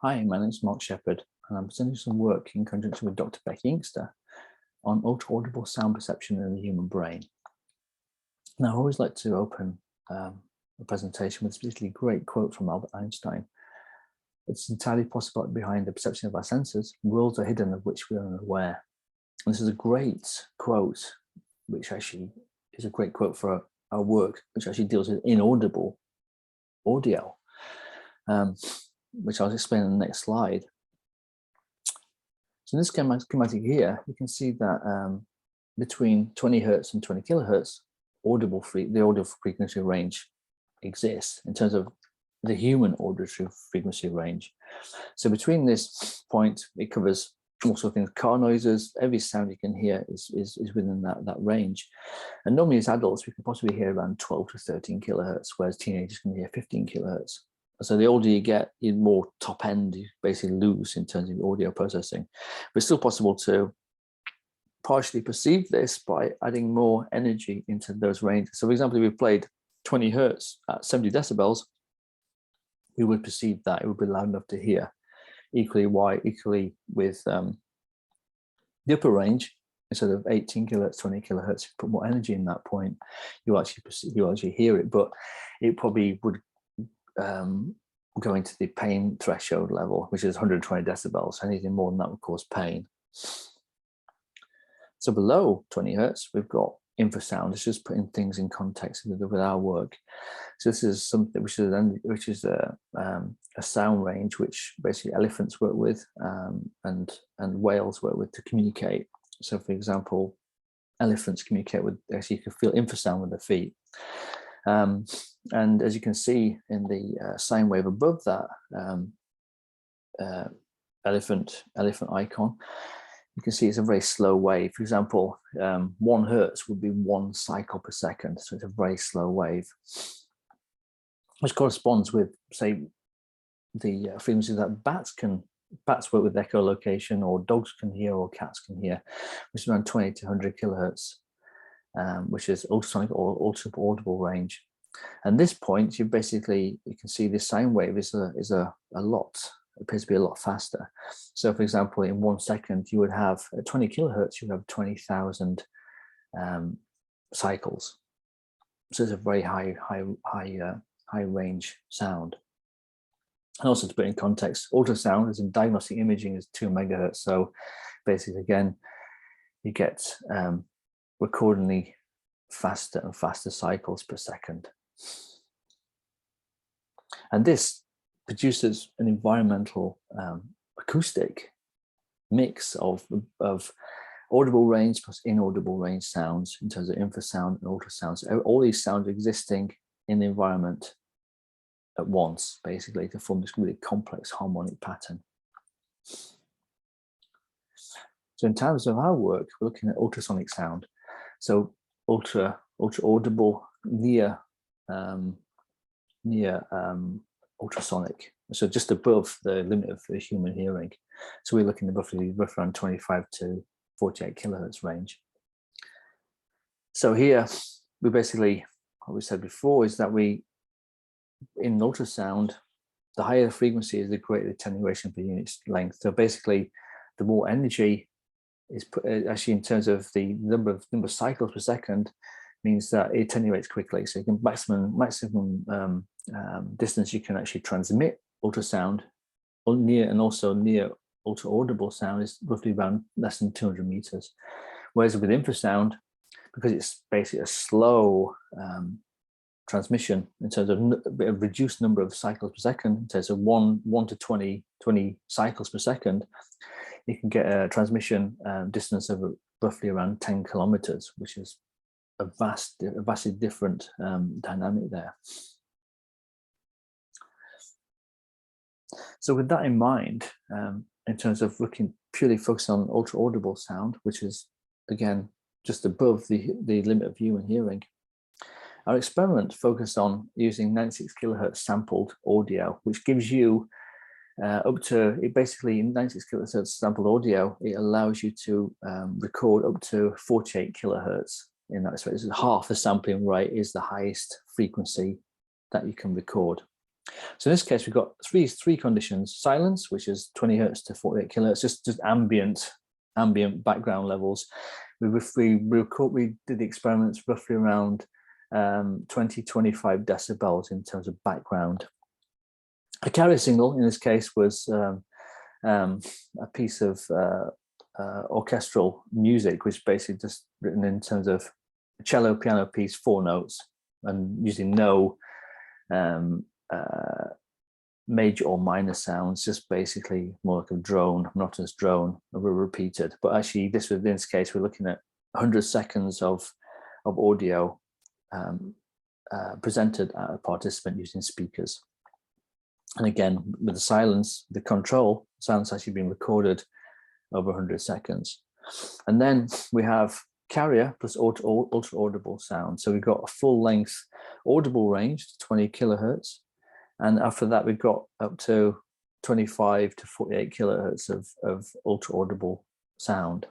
Hi, my name is Mark Sheppard, and I'm presenting some work in conjunction with Dr. Becky Inkster on ultra-audible sound perception in the human brain. Now, I always like to open a presentation with a particularly great quote from Albert Einstein. It's entirely possible that behind the perception of our senses, worlds are hidden of which we are unaware. And this is a great quote, which actually is a great quote for our work, which actually deals with inaudible audio. Which I'll explain in the next slide. So in this schematic here, you can see that between 20 hertz and 20 kilohertz, the audio frequency range exists in terms of the human auditory frequency range. So between this point, it covers also things, car noises, every sound you can hear is within that range. And normally as adults, we can possibly hear around 12 to 13 kilohertz, whereas teenagers can hear 15 kilohertz. So the older you get, the more top end you basically lose in terms of audio processing. But it's still possible to partially perceive this by adding more energy into those ranges. So for example, if we played 20 hertz at 70 decibels, we would perceive that it would be loud enough to hear. Equally with the upper range, instead of 18 kilohertz, 20 kilohertz, you put more energy in that point, you actually hear it, but it probably would going to the pain threshold level, which is 120 decibels. Anything more than that would cause pain. So below 20 hertz, we've got infrasound. It's just putting things in context with our work. So this is something which is a sound range which basically elephants work with and whales work with to communicate. So for example, elephants communicate with, actually you can feel infrasound with their feet. And as you can see in the sine wave above that elephant icon, you can see it's a very slow wave. For example, 1 hertz would be 1 cycle per second. So it's a very slow wave, which corresponds with, say, the frequency that bats work with echolocation, or dogs can hear, or cats can hear, which is around 20 to 100 kilohertz, which is ultrasonic or ultra-audible range. And this point, you can see this sine wave is a lot, appears to be a lot faster. So for example, in 1 second, you would have at 20 kilohertz, you would have 20,000 cycles. So it's a very high range sound. And also to put in context, ultrasound as in diagnostic imaging is 2 megahertz. So basically, again, you get recordingly faster and faster cycles per second. And this produces an environmental acoustic mix of audible range plus inaudible range sounds in terms of infrasound and ultrasound. So all these sounds existing in the environment at once, basically, to form this really complex harmonic pattern. So in terms of our work, we're looking at ultrasonic sound. So ultra audible, near ultrasonic, so just above the limit of the human hearing. So we're looking at roughly around 25 to 48 kilohertz range. So here we basically, what we said before is that in ultrasound, the higher the frequency is, the greater the attenuation per unit length. So basically, the more energy is put, actually in terms of the number of cycles per second, means that it attenuates quickly. So you can maximum distance you can actually transmit ultrasound near, and also near ultra audible sound, is roughly around less than 200 meters. Whereas with infrasound, because it's basically a slow transmission in terms of a reduced number of cycles per second, in terms of 1 to 20 cycles per second, you can get a transmission distance of roughly around 10 kilometers, which is a vastly different dynamic there. So with that in mind, in terms of purely focused on ultra audible sound, which is again just above the limit of human hearing, our experiment focused on using 96 kilohertz sampled audio, which gives you up to, basically in 96 kilohertz sampled audio, it allows you to record up to 48 kilohertz in that respect. Half the sampling rate is the highest frequency that you can record. So in this case, we've got three conditions: silence, which is 20 hertz to 48 kilohertz, just ambient background levels. We did the experiments roughly around 20-25 decibels in terms of background. A carrier signal in this case was a piece of orchestral music, which basically just written in terms of cello, piano piece, 4 notes, and using no major or minor sounds, just basically more like a drone, monotonous drone, repeated. But actually, in this case, we're looking at 100 seconds of audio presented at a participant using speakers. And again, with the silence, the control sounds actually being recorded over 100 seconds. And then we have carrier plus ultra-audible sound. So we've got a full-length audible range to 20 kilohertz. And after that, we've got up to 25 to 48 kilohertz of ultra-audible sound.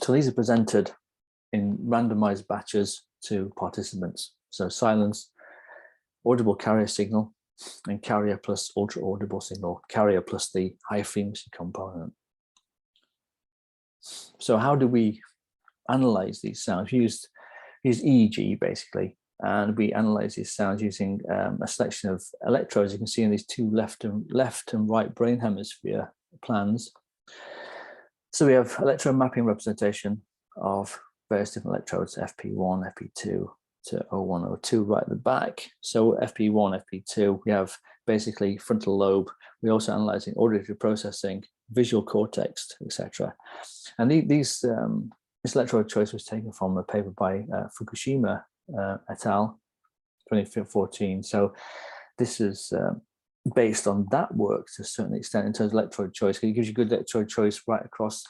So these are presented in randomized batches to participants. So silence, audible carrier signal, and carrier plus ultra-audible signal, carrier plus the high frequency component. So how do we analyze these sounds? We use EEG basically, and we analyze these sounds using a selection of electrodes. You can see in these two left and right brain hemisphere plans. So we have electron mapping representation of various different electrodes, FP1, FP2 to O1, O2 right at the back. So FP1, FP2, we have basically frontal lobe. We're also analyzing auditory processing, visual cortex, etc. And this electrode choice was taken from a paper by Fukushima et al. 2014. So this is based on that work to a certain extent in terms of electrode choice. It gives you good electrode choice right across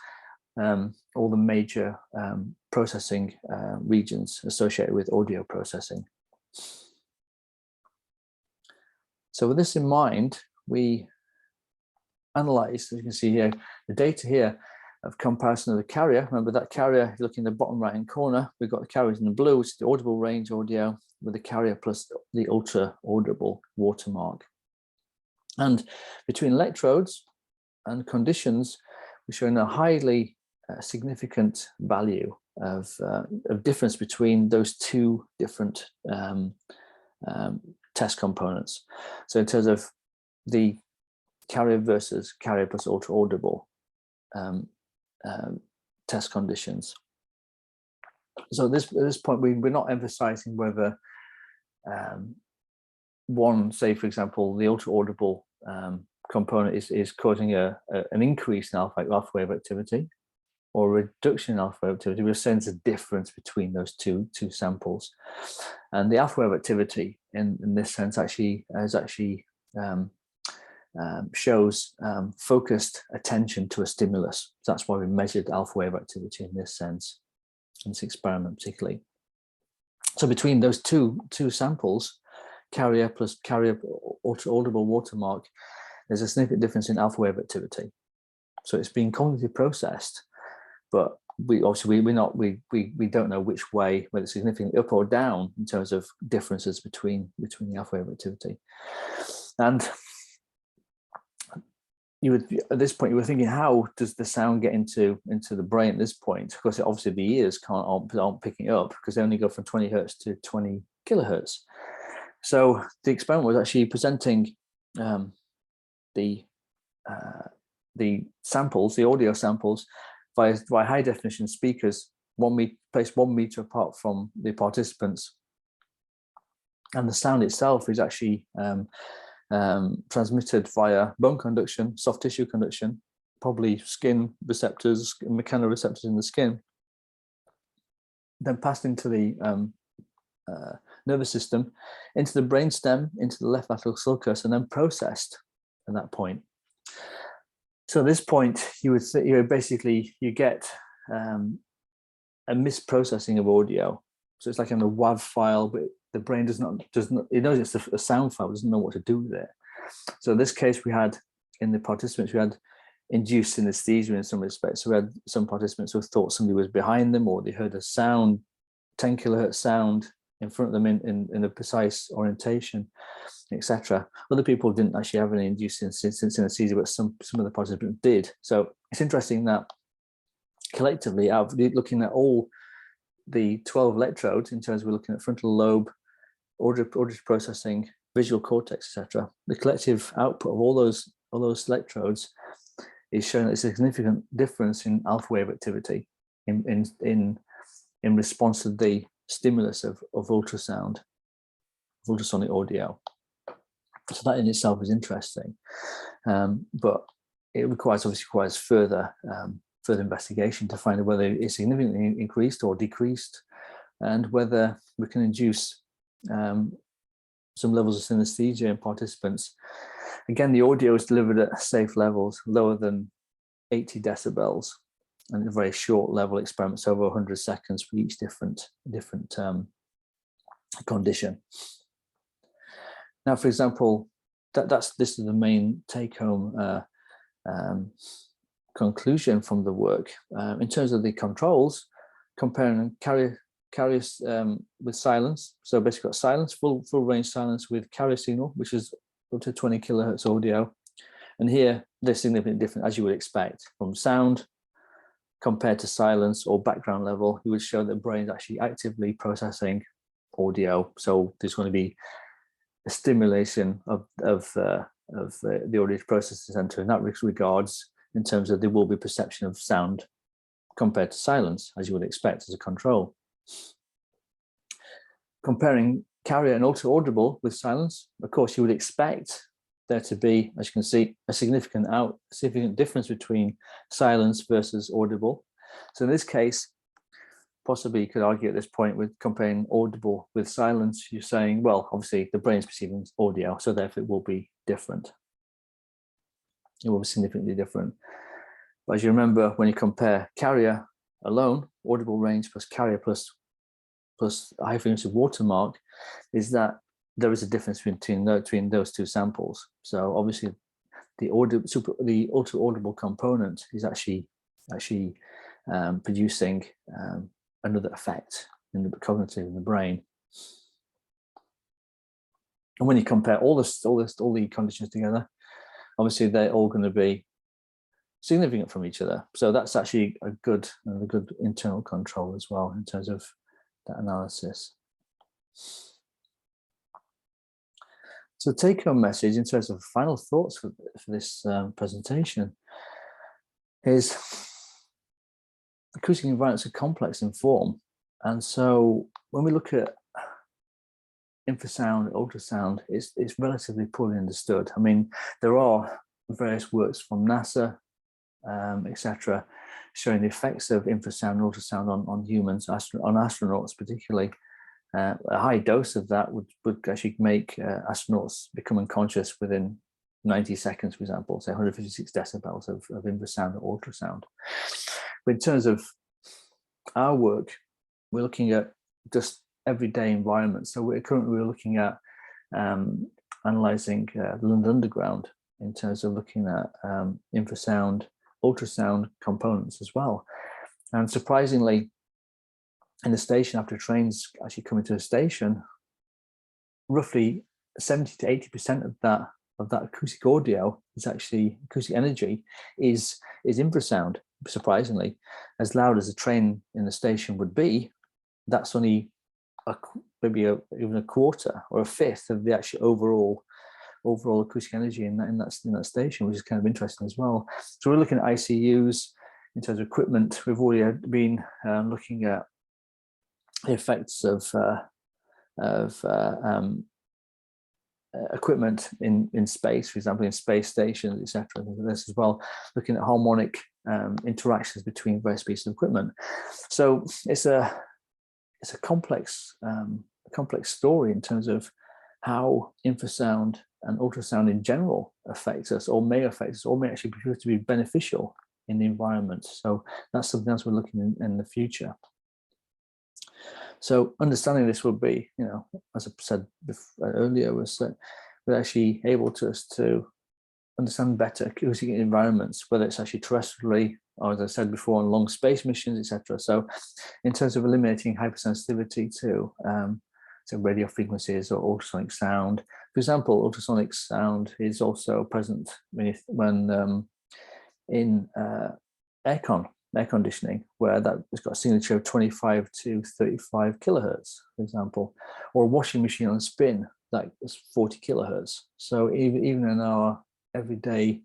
all the major processing regions associated with audio processing. So with this in mind, we analyze, as you can see here, the data here of comparison of the carrier. Remember that carrier, if you look in the bottom right hand corner, we've got the carriers in the blue, which is the audible range audio, with the carrier plus the ultra audible watermark. And between electrodes and conditions, we're showing a highly significant value of difference between those two different test components. So in terms of the carrier versus carrier plus ultra audible test conditions. So at this point, we're not emphasizing whether one, say for example, the ultra audible component is causing an increase in alpha wave activity or a reduction in alpha wave activity. We're saying there's a difference between those two samples, and the alpha wave activity in this sense actually shows focused attention to a stimulus. So that's why we measured alpha wave activity in this sense, in this experiment particularly. So between those two samples, carrier plus carrier ultra audible watermark, there's a significant difference in alpha wave activity. So it's being cognitively processed, but we don't know which way, whether it's significantly up or down in terms of differences between the alpha wave activity. And at this point you were thinking, how does the sound get into the brain at this point? Of course, obviously the ears aren't picking it up because they only go from 20 hertz to 20 kilohertz. So the experiment was actually presenting the samples, the audio samples, via high definition speakers, placed 1 meter apart from the participants, and the sound itself is actually transmitted via bone conduction, soft tissue conduction, probably skin receptors, mechanoreceptors in the skin, then passed into the nervous system, into the brainstem, into the left lateral sulcus, and then processed at that point. So at this point, you get a misprocessing of audio. So it's like in a WAV file, but the brain doesn't, it knows it's a sound file, doesn't know what to do with it. So in this case, we had, in the participants, we had induced synesthesia in some respects. So we had some participants who thought somebody was behind them, or they heard a sound, 10 kilohertz sound in front of them in a precise orientation, etc. Other people didn't actually have any induced synesthesia, but some of the participants did. So it's interesting that collectively, out looking at all the 12 electrodes, in terms of we're looking at frontal lobe, auditory processing, visual cortex, etc. The collective output of all those electrodes is showing a significant difference in alpha wave activity in response to the stimulus of ultrasound, of ultrasonic audio. So that in itself is interesting, but it obviously requires further investigation to find out whether it's significantly increased or decreased, and whether we can induce some levels of synesthesia in participants. Again, the audio is delivered at safe levels, lower than 80 decibels, and a very short level experiments over 100 seconds for each different condition. Now, for example, this is the main take-home conclusion from the work. In terms of the controls, comparing carriers with silence. So basically got silence, full range silence with carrier signal, which is up to 20 kilohertz audio. And here they're significantly different, as you would expect, from sound compared to silence or background level. You would show that the brain is actually actively processing audio. So there's going to be a stimulation of the auditory processing center in that regards, in terms of there will be perception of sound compared to silence, as you would expect as a control. Comparing carrier and ultra-audible with silence, of course, you would expect there to be, as you can see, a significant difference between silence versus audible. So in this case, possibly you could argue at this point with comparing audible with silence, you're saying, well, obviously the brain is perceiving audio, so therefore it will be different. It will be significantly different. But as you remember, when you compare carrier alone, audible range plus carrier plus high frequency watermark, is that there is a difference between those two samples. So obviously the ultra-audible component is actually producing another effect in the cognitive in the brain. And when you compare all the conditions together, obviously they're all going to be significant from each other. So that's actually a good internal control as well in terms of that analysis. So take-home message in terms of final thoughts for this presentation is acoustic environments are complex in form. And so when we look at infrasound, ultrasound, it's relatively poorly understood. I mean, there are various works from NASA, etc., showing the effects of infrasound and ultrasound on humans, on astronauts particularly. A high dose of that would actually make astronauts become unconscious within 90 seconds, for example, say 156 decibels of infrasound or ultrasound. But in terms of our work, we're looking at just everyday environments. So we're looking at analyzing the London Underground in terms of looking at infrasound, ultrasound components as well. And surprisingly, in the station, after trains actually come into a station, roughly 70 to 80% of that acoustic audio is actually acoustic energy is infrasound. Surprisingly, as loud as a train in the station would be, that's only maybe even a quarter or a fifth of the actual overall acoustic energy in that station, which is kind of interesting as well. So we're looking at ICUs in terms of equipment. We've already been looking at the effects of equipment in space, for example, in space stations, etc. This as well, looking at harmonic interactions between various pieces of equipment. So it's a complex story in terms of how infrasound and ultrasound in general affects us, or may affect us, or may actually prove to be beneficial in the environment. So that's something else we're looking in the future. So understanding this will be, as I said earlier, was that we're actually able to understand better acoustic environments, whether it's actually terrestrially, or as I said before, on long space missions, etc. So in terms of eliminating hypersensitivity to so radio frequencies or ultrasonic sound. For example, ultrasonic sound is also present when in air conditioning, where that has got a signature of 25 to 35 kilohertz, for example, or a washing machine on spin, that is 40 kilohertz. So even in our everyday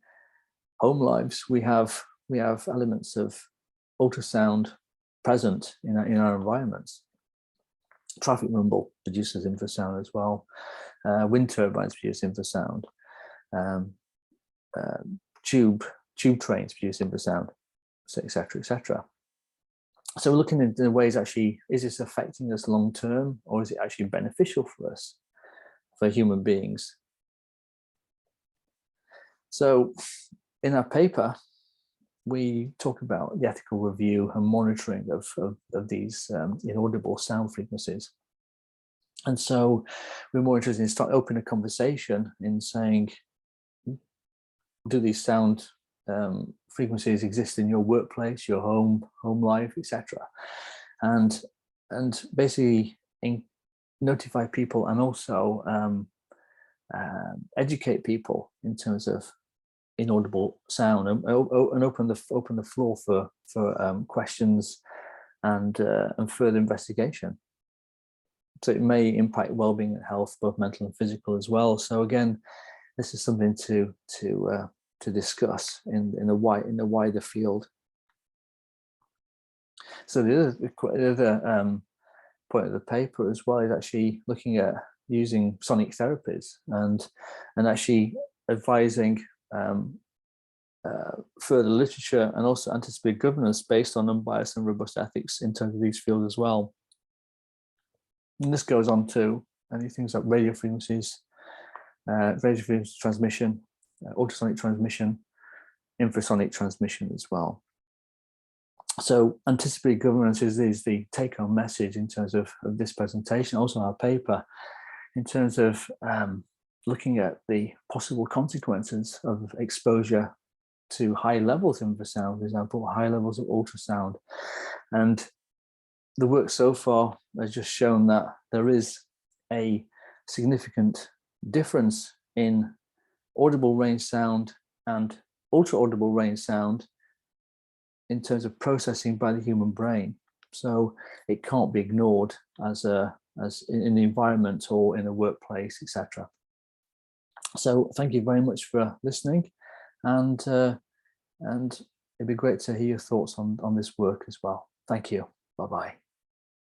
home lives, we have elements of ultrasound present in our environments. Traffic rumble produces infrasound as well. Wind turbines produce infrasound. Tube trains produce infrasound, etc., etc. So we're looking into the ways, actually, is this affecting us long term, or is it actually beneficial for us, for human beings? So in our paper, we talk about the ethical review and monitoring of these inaudible sound frequencies. And so we're more interested in start opening a conversation in saying, do these sound frequencies exist in your workplace, your home life, etc., and basically notify people, and also educate people in terms of inaudible sound, and open the floor for questions and further investigation. So it may impact well-being and health, both mental and physical as well. So again, this is something to discuss in the wider field. So the other point of the paper as well is actually looking at using sonic therapies and actually advising further literature and also anticipated governance based on unbiased and robust ethics in terms of these fields as well. And this goes on to any things like radio frequencies transmission, ultrasonic transmission, infrasonic transmission as well. So anticipated governance is the take-home message in terms of this presentation, also our paper, in terms of looking at the possible consequences of exposure to high levels of infrasound, for example, high levels of ultrasound. And the work so far has just shown that there is a significant difference in audible range sound and ultra-audible range sound in terms of processing by the human brain. So it can't be ignored as in the environment or in a workplace, etc. So thank you very much for listening, and it'd be great to hear your thoughts on this work as well. Thank you. Bye-bye.